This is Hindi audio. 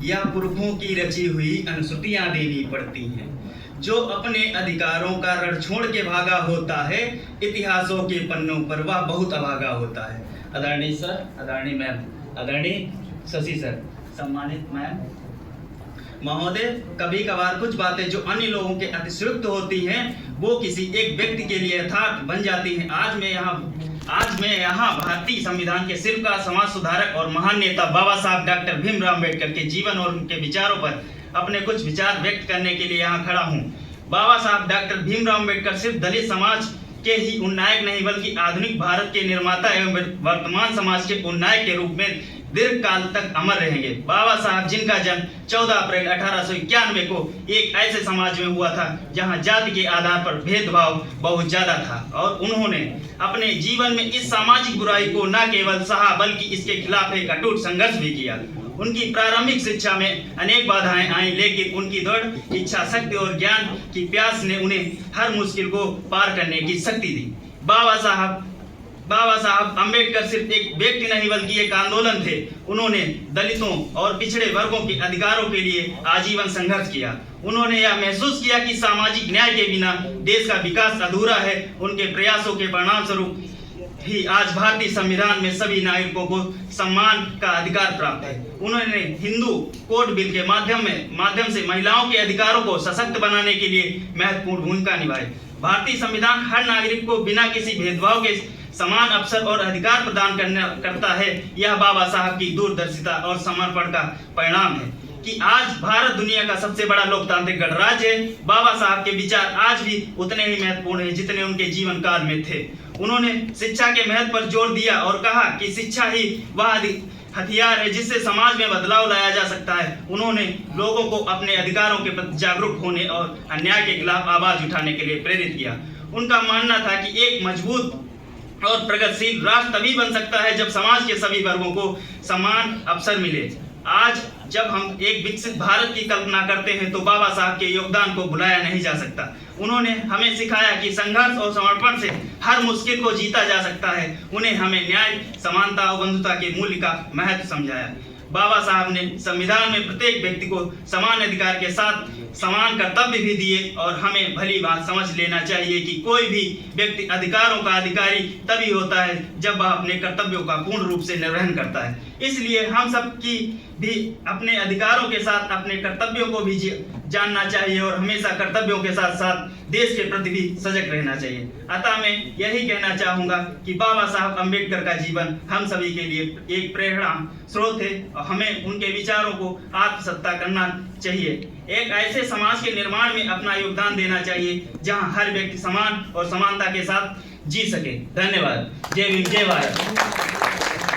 या पुरखों की रची हुई अनुश्रुतियां देनी पड़ती हैं। जो अपने अधिकारों का रण छोड़ के भागा होता है, इतिहासों के पन्नों पर वह बहुत अभागा होता है। आदरणीय सर, आदरणीय मैम, आदरणीय शशि सर, सम्मानित मैम महोदय, कभी कभार कुछ बातें जो अन्य लोगों के अतिशयोक्त होती हैं वो किसी एक व्यक्ति के लिए यथार्थ बन जाती हैं। आज मैं यहाँ भारतीय संविधान के शिल्पकार, समाज सुधारक और महान नेता बाबा साहब डॉक्टर भीमराव अम्बेडकर के जीवन और उनके विचारों पर अपने कुछ विचार व्यक्त करने के लिए यहाँ खड़ा हूँ। बाबा साहब डॉक्टर भीमराव अम्बेडकर सिर्फ दलित समाज के ही उन्नायक नहीं बल्कि आधुनिक भारत के निर्माता एवं वर्तमान समाज के उन्नायक के रूप में दीर्घ काल तक अमर रहेंगे। बाबा साहब जिनका जन्म 14 अप्रैल 1891 को एक ऐसे समाज में हुआ था जहां जाति के आधार पर भेदभाव बहुत ज्यादा था, और उन्होंने अपने जीवन में इस सामाजिक बुराई को न केवल सहा बल्कि इसके खिलाफ एक अटूट संघर्ष भी किया। उनकी प्रारंभिक शिक्षा में अनेक बाधाएं आईं, लेकिन उनकी दृढ़ इच्छा शक्ति और ज्ञान की प्यास ने उन्हें हर मुश्किल को पार करने की शक्ति दी। बाबा साहब अम्बेडकर सिर्फ एक व्यक्ति नहीं बल्कि एक आंदोलन थे। उन्होंने दलितों और पिछड़े वर्गों के अधिकारों के लिए आजीवन संघर्ष किया। उन्होंने यह महसूस किया कि सामाजिक न्याय के बिना देश का विकास अधूरा है। उनके प्रयासों के परिणाम स्वरूप ही आज भारतीय संविधान में सभी नागरिकों को सम्मान का अधिकार प्राप्त है। उन्होंने हिंदू कोड बिल के माध्यम से महिलाओं के अधिकारों को सशक्त बनाने के लिए महत्वपूर्ण भूमिका निभाई। भारतीय संविधान हर नागरिक को बिना किसी भेदभाव के समान अवसर और अधिकार प्रदान करता है। यह बाबा साहब की दूरदर्शिता और समर्पण का परिणाम है कि आज भारत दुनिया का सबसे बड़ा लोकतांत्रिक गणराज्य है। बाबा साहब के विचार आज भी उतने ही महत्वपूर्ण हैं जितने उनके जीवन काल में थे। उन्होंने शिक्षा के महत्व पर जोर दिया और कहा कि शिक्षा ही वह हथियार है जिससे समाज में बदलाव लाया जा सकता है। उन्होंने लोगों को अपने अधिकारों के प्रति जागरूक होने और अन्याय के खिलाफ आवाज उठाने के लिए प्रेरित किया। उनका मानना था कि एक मजबूत और प्रगतिशील राष्ट्र तभी बन सकता है जब समाज के सभी वर्गों को समान अवसर मिले। आज जब हम एक विकसित भारत की कल्पना करते हैं तो बाबा साहब के योगदान को भुलाया नहीं जा सकता। उन्होंने हमें सिखाया कि संघर्ष और समर्पण से हर मुश्किल को जीता जा सकता है। उन्हें हमें न्याय, समानता और बंधुता के मूल्य का महत्व समझाया। बाबा साहब ने संविधान में प्रत्येक व्यक्ति को समान अधिकार के साथ समान कर्तव्य भी दिए, और हमें भली बात समझ लेना चाहिए कि कोई भी व्यक्ति अधिकारों का अधिकारी तभी होता है जब वह अपने कर्तव्यों का पूर्ण रूप से निर्वहन करता है। इसलिए हम सब की भी अपने अधिकारों के साथ अपने कर्तव्यों को भी जानना चाहिए और हमेशा कर्तव्यों के साथ साथ देश के प्रति भी सजग रहना चाहिए। अतः मैं यही कहना चाहूँगा कि बाबा साहब अम्बेडकर का जीवन हम सभी के लिए एक प्रेरणा स्रोत है और हमें उनके विचारों को आत्मसत्ता करना चाहिए। एक ऐसे समाज के निर्माण में अपना योगदान देना चाहिए जहां हर व्यक्ति समान और समानता के साथ जी सके। धन्यवाद। जय भीम, जय भारत।